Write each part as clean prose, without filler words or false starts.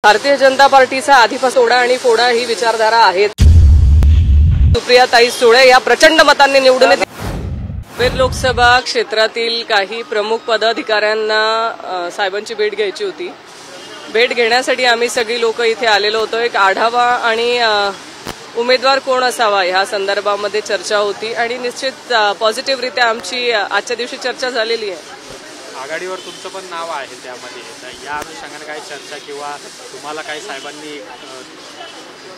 भारतीय जनता पार्टीचा आधीपासून तोडा आणि फोडा ही विचारधारा आहे। सुप्रियाताई सुळे या प्रचंड मतांनी निवडून येतील। बीड लोकसभा क्षेत्रातील काही प्रमुख पदाधिकाऱ्यांना साहेबांची भेट घ्यायची होती। भेट घेण्यासाठी आम्ही सगळी लोक इथे आलेलो होतो। एक आढावा आणि उमेदवार कोण असावा ह्या संदर्भामध्ये चर्चा होती आणि निश्चित पॉझिटिव्हरित्या आमची आजच्या दिवशी चर्चा झालेली आहे। आघाडीवर तुमचं पण नाव आहे त्यामध्ये, तर या अनुषंगाने काही चर्चा किंवा तुम्हाला काही साहेबांनी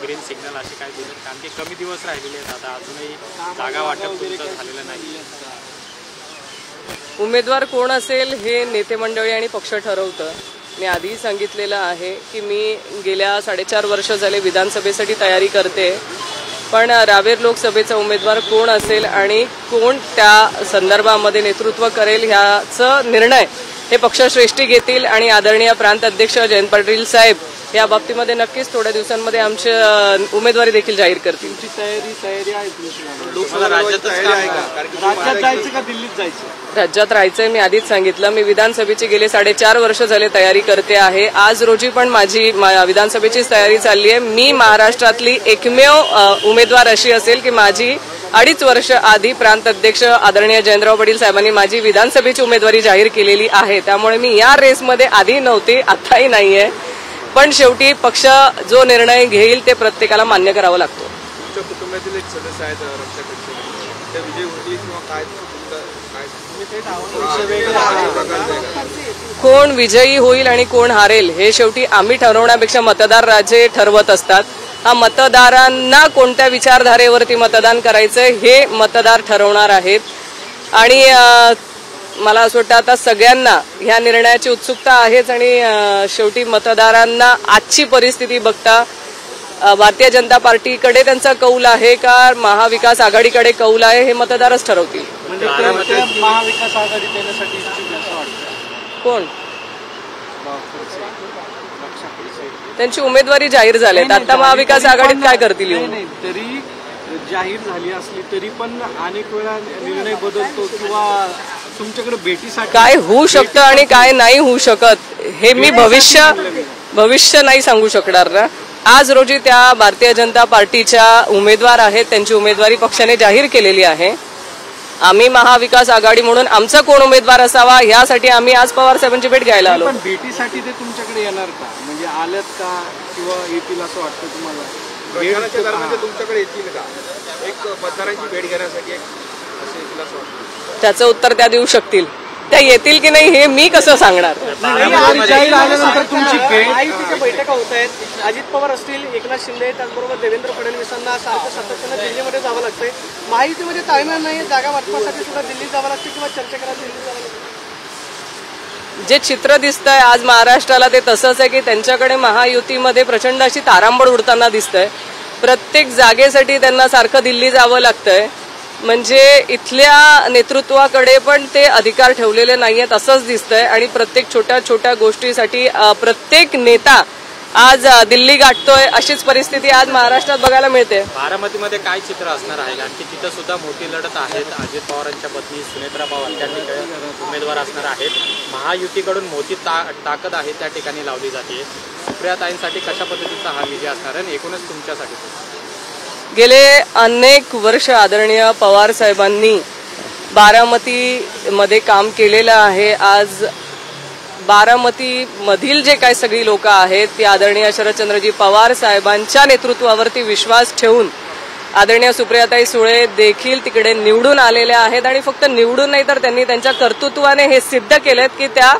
ग्रीन सिग्नल असे काय दिले? कारण की कमी दिवस राहिलेले आहेत, आता अजूनही जागा वाटप तुमचं झालेलं नाही। उमेदवार कोण असेल हे नेते मंडळी आणि पक्ष ठरवतं। मी आधी सांगितलेलं आहे की मी गेल्या 4.5 वर्ष झाले विधानसभेसाठी तयारी करते, पण रावेर लोकसभेचा उमेदवार कोण असेल आणि कोण त्या संदर्भामध्ये नेतृत्व करेल ह्याचा निर्णय हे पक्षश्रेष्ठी घेतील आणि आदरणीय प्रांत अध्यक्ष जयंत पाटील साहेब या बाबतीमध्ये नक्कीच थोड्या दिवसांमध्ये आमची उमेदवारी देखील जाहीर करतील। तयारी आहे राज्यात जायचं का दिल्लीत जायचं? राज्यात राहायचंय। मी आधीच सांगितलं, मी विधानसभेची गेले 4.5 वर्ष झाले तयारी करते आहे। आज रोजी पण माझी विधानसभेचीच तयारी चालली आहे। मी महाराष्ट्रातली एकमेव उमेदवार अशी असेल की माझी 2.5 वर्ष आधी प्रांत अध्यक्ष आदरणीय जयंतराव पाटील साहेबांनी माझी विधानसभेची उमेदवारी जाहीर केलेली आहे। त्यामुळे मी या रेसमध्ये आधी नव्हते, आताही नाहीये, पण शेवटी पक्ष जो निर्णय घेईल ते प्रत्येकाला मान्य करावा लागतो। तुमच्या कुटुंबातील एक सदस्य आहेत ते विजय होतील किंवा काय कोण विजयी होईल आणि कोण हारेल हे शेवटी आम्ही ठरवण्यापेक्षा मतदार राजे ठरवत असतात। हा मतदारांना कोणत्या विचारधारेवरती मतदान करायचं हे मतदार ठरवणार आहेत आणि मला असं वाटतं आता सगळ्यांना ह्या निर्णयाची उत्सुकता आहेच आणि शेवटी मतदारांना आजची परिस्थिती बघता भारतीय जनता पार्टीकडे त्यांचा कौल आहे का महाविकास आघाडीकडे कौल आहे हे मतदारच ठरवतील। महाविकास आघाडी देण्यासाठी कोण त्यांची उमेदवारी जाहीर झाली, आता महाविकास आघाडीत काय करतील? तरी जाहीर झाली असली तरी पण अनेक वेळा निर्णय बदलतो किंवा तुमच्याकडे भेटीसाठी काय होऊ शकतं आणि काय नाही होऊ शकत हे मी भविष्य नाही सांगू शकणार ना। आज रोजी त्या भारतीय जनता पार्टीच्या उमेदवार आहेत, त्यांची उमेदवारी पक्षाने जाहीर केलेली आहे। आम्ही महाविकास आघाडी म्हणून आमचा कोण उमेदवार असावा यासाठी आम्ही आज पवार साहेबांची भेट घ्यायला आलो। पण भेटीसाठी ते तुमच्याकडे येणार का, म्हणजे आल्यात का किंवा येतील असं वाटतं तुम्हाला? प्रचाराच्या दरम्यान तुमच्याकडे येतील का? एक मतदारांची भेट घेण्यासाठी असं येतील असं वाटतं? त्याचं उत्तर त्या देऊ शकतील। त्या येतील की नाही हे मी कसं सांगणार? तुमची बैठका होत आहेत, अजित पवार असतील, एकनाथ शिंदे, त्याचबरोबर देवेंद्र फडणवीसांना सातत्यानं दिल्लीमध्ये जावं लागतंय। महायुतीमध्ये ताळमेळ नाही, जागा वाटपासाठी सुद्धा दिल्लीत जावं लागतं किंवा चर्चा करायला दिल्लीत जावं लागतं। जे चित्र दिसतंय आज महाराष्ट्राला ते तसंच आहे की त्यांच्याकडे महायुतीमध्ये प्रचंड अशी तारांबळ उडताना दिसतंय। प्रत्येक जागेसाठी त्यांना सारखं दिल्ली जावं लागतंय, म्हणजे इथल्या नेतृत्वाकडे पण ते अधिकार ठेवलेले नाहीयेत असंच दिसतंय आणि प्रत्येक छोट्या छोट्या गोष्टीसाठी प्रत्येक नेता आज दिल्ली गाठतोय अशीच परिस्थिती आज महाराष्ट्रात बघायला मिळते। बारामतीमध्ये काय चित्र असणार आहे? कारण की तिथं सुद्धा मोठी लढत आहेत। अजित पवारांच्या पत्नी सुनेत्रा पवार त्या ठिकाणी उमेदवार असणार आहेत। महायुतीकडून मोठी ताकद आहे त्या ठिकाणी लावली जाते। सुप्रियाताईंसाठी कशा पद्धतीचा हा विजय असणार आहे एकूणच तुमच्यासाठी? गेले अनेक वर्ष आदरणीय पवार साहेबांनी बारामतीमध्ये काम केलेलं आहे। आज बारामती मधील जे काही सगळी लोक आहेत ती आदरणीय शरदचंद्रजी पवार साहेबांच्या नेतृत्वावरती विश्वास ठेवून आदरणीय सुप्रियाताई सुळे देखील तिकडे निवडून आलेल्या आहेत आणि फक्त निवडून नाही तर त्यांनी त्यांच्या कर्तृत्वाने हे सिद्ध केलेत की त्या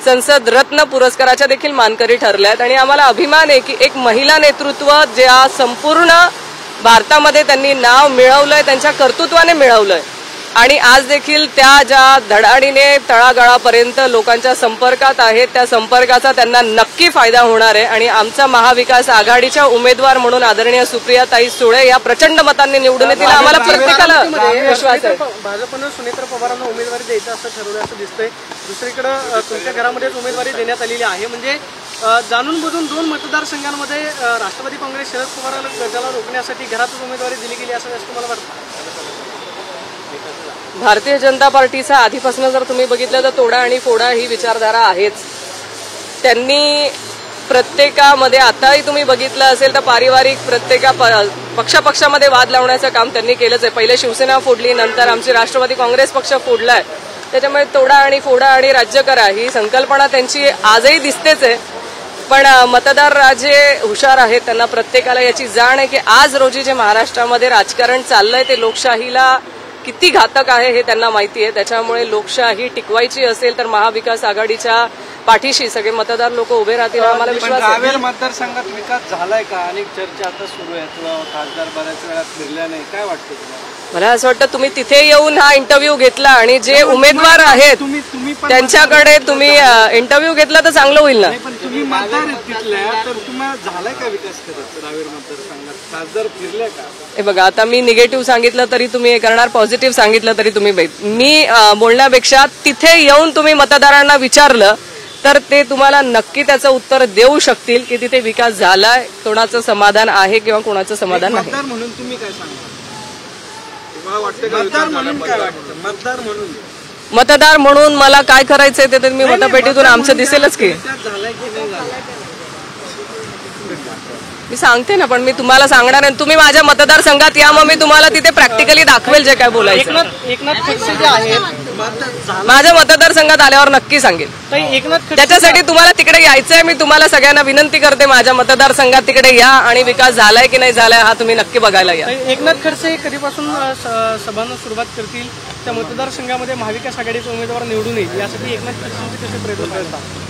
संसद रत्न पुरस्काराच्या देखील मानकरी ठरल्यात आणि आम्हाला अभिमान आहे की एक महिला नेतृत्व ज्या संपूर्ण भारतामध्ये त्यांनी नाव मिळवलंय, त्यांच्या कर्तृत्वाने मिळवलंय आणि आज देखील त्या ज्या धडाडीने तळागाळापर्यंत लोकांच्या संपर्कात आहेत त्या संपर्काचा त्यांना नक्की फायदा होणार आहे आणि आमचा महाविकास आघाडीच्या उमेदवार म्हणून आदरणीय सुप्रियाताई सुळे या प्रचंड मतांनी निवडून येतील आम्हाला प्रत्येकाला विश्वास आहे। भाजपनं सुनेत्रा पवारांना उमेदवारी द्यायचं असं ठरवलं असं दिसतंय। दुसरीकडे तुमच्या घरामध्येच उमेदवारी देण्यात आलेली आहे, म्हणजे जाणून बुजून 2 मतदारसंघांमध्ये राष्ट्रवादी काँग्रेस शरद पवारांना गटाला रोखण्यासाठी घरातच उमेदवारी दिली गेली असं तुम्हाला वाटतं? भारतीय जनता पार्टीचा आधीपासून जर तुम्ही बघितलं तर तोडा आणि फोडा ही विचारधारा आहेच। त्यांनी प्रत्येकामध्ये आताही तुम्ही बघितलं असेल तर पारिवारिक पक्षामध्ये वाद लावण्याचं काम त्यांनी केलंच आहे. पहिले शिवसेना फोडली, नंतर आमची राष्ट्रवादी काँग्रेस पक्ष फोडलाय. त्याच्यामुळे तोडा आणि फोडा आणि राज्य करा ही संकल्पना त्यांची आजही दिसतेच आहे. पण मतदार राजे हुशार आहेत, त्यांना प्रत्येकाला याची जाण आहे की आज रोजी जे महाराष्ट्रामध्ये राजकारण चाललंय ते लोकशाहीला किती घातक आहे हे त्यांना माहिती आहे. त्याच्यामुळे लोकशाही टिकवायची असेल तर महाविकास आघाडीच्या पाठीशी सगळे मतदार लोक उभे राहतील आम्हाला विश्वास आहे. रावेर मतदारसंघात विकास झालाय का? अनेक चर्चा आता सुरू आहेत, खासदार बऱ्याच वेळा फिरल्या नाही, काय वाटतं तुम्हाला? मला असं वाटतं तुम्ही तिथे येऊन हा इंटरव्ह्यू घेतला आणि जे उमेदवार आहेत त्यांच्याकडे तुम्ही इंटरव्ह्यू घेतला तर चांगलं होईल ना. पण तुम्ही मतदार तिथल्या, तर तुम्हाला झालाय का विकास करत रावेर मतदारसंघात? खासदार फिरले का? हे बघा, आता मी निगेटिव्ह सांगितलं तरी तुम्ही हे करणार, पॉझिटिव्ह सांगितलं तरी तुम्ही मी बोलण्यापेक्षा तिथे येऊन तुम्ही मतदारांना विचारलं तर ते तुम्हाला नक्की त्याचं उत्तर देऊ शकतील की तिथे विकास झालाय, कोणाचं समाधान आहे किंवा कोणाचं समाधान नाही. मतदार म्हणून तुम्ही काय सांगा? मतदार म्हणून मला काय करायचंय ते तर मी मतपेटीतून आमचं दिसेलच की. मी सांगते ना, पण मी तुम्हाला सांगणार आहे. तुम्ही माझ्या मतदारसंघात या, मग मी तुम्हाला तिथे प्रॅक्टिकली दाखवेल जे काय बोलायचं. एकनाथ खडसे जे आहेत माझ्या मतदारसंघात आल्यावर नक्की सांगेल. त्याच्यासाठी तुम्हाला तिकडे यायचंय. मी तुम्हाला सगळ्यांना विनंती करते माझ्या मतदारसंघात तिकडे या आणि विकास झालाय की नाही झालाय हा तुम्ही नक्की बघायला या. एकनाथ खडसे कधीपासून सभांना सुरुवात करतील? त्या मतदारसंघामध्ये महाविकास आघाडीचा उमेदवार निवडून येईल यासाठी एकनाथ खडसेंचे कसे प्रयत्न करतात?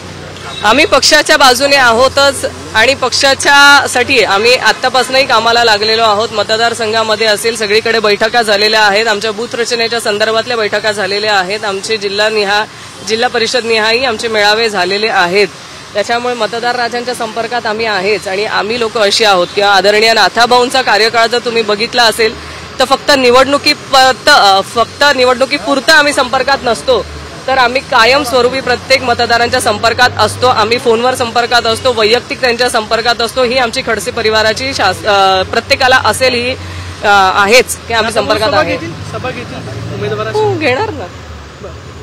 आम्ही पक्षाच्या बाजूने आहोतच आणि पक्षाच्यासाठी आम्ही आतापासूनही कामाला लागलेलो आहोत. मतदारसंघामध्ये असेल सगळीकडे बैठका झालेल्या आहेत, आमच्या बूथ रचनेच्या संदर्भातल्या बैठका झालेल्या आहेत, आमचे जिल्हा परिषद निहाय आमचे मेळावे झालेले आहेत. त्याच्यामुळे मतदार राजांच्या संपर्कात आम्ही आहेच. आणि आम्ही लोक अशी आहोत किंवा आदरणीय नाथाभाऊंचा कार्यकाळ जर तुम्ही बघितला असेल तर फक्त निवडणुकीपुरतं आम्ही संपर्कात नसतो, तर आम्ही कायमस्वरूपी प्रत्येक मतदारांच्या संपर्कात असतो. आम्ही फोनवर संपर्कात असतो, वैयक्तिक त्यांच्या संपर्कात असतो. ही आमची खडसे परिवाराची प्रत्येकाला असेल ही आहेच की आम्ही संपर्कात आहे. सभा घेतील उमेदवार घेणार ना.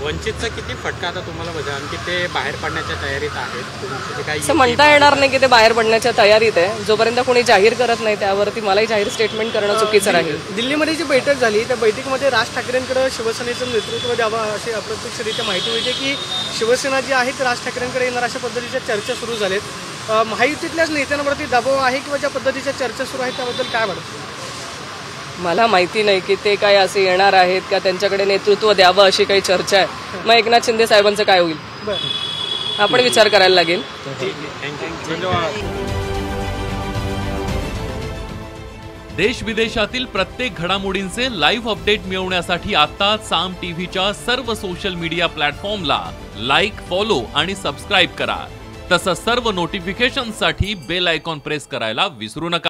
वंचितचा किती फटका आता तुम्हाला बघा, आणखी ते बाहेर पडण्याच्या तयारीत आहेत? असं म्हणता येणार नाही की ते बाहेर पडण्याच्या तयारीत आहे. जोपर्यंत कोणी जाहीर करत नाही त्यावरती मलाही जाहीर स्टेटमेंट करणं चुकीचं राहील. दिल्लीमध्ये जी बैठक झाली त्या बैठकीमध्ये राज ठाकरेंकडे शिवसेनेचं नेतृत्व द्यावं अशी अप्रत्यक्षरित्या माहिती मिळते की शिवसेना जी आहे ती राज ठाकरेंकडे येणार अशा पद्धतीच्या चर्चा सुरू झाल्यात. महायुतीतल्याच नेत्यांवरती दबाव आहे किंवा ज्या पद्धतीच्या चर्चा सुरू आहेत त्याबद्दल काय वाटतं? मला माहिती नाही की ते काय असे येणार आहेत का त्यांच्याकडे नेतृत्व द्यावं अशी काही चर्चा आहे. मग एकनाथ शिंदे साहेबांचं काय होईल आपण विचार करायला लागेल. देश विदेशातील प्रत्येक घडामोडींचे लाईव्ह अपडेट मिळवण्यासाठी आता साम टीव्हीच्या सर्व सोशल मीडिया प्लॅटफॉर्मला लाईक, फॉलो आणि सबस्क्राईब करा. तसंच सर्व नोटिफिकेशनसाठी बेल आयकॉन प्रेस करायला विसरू नका.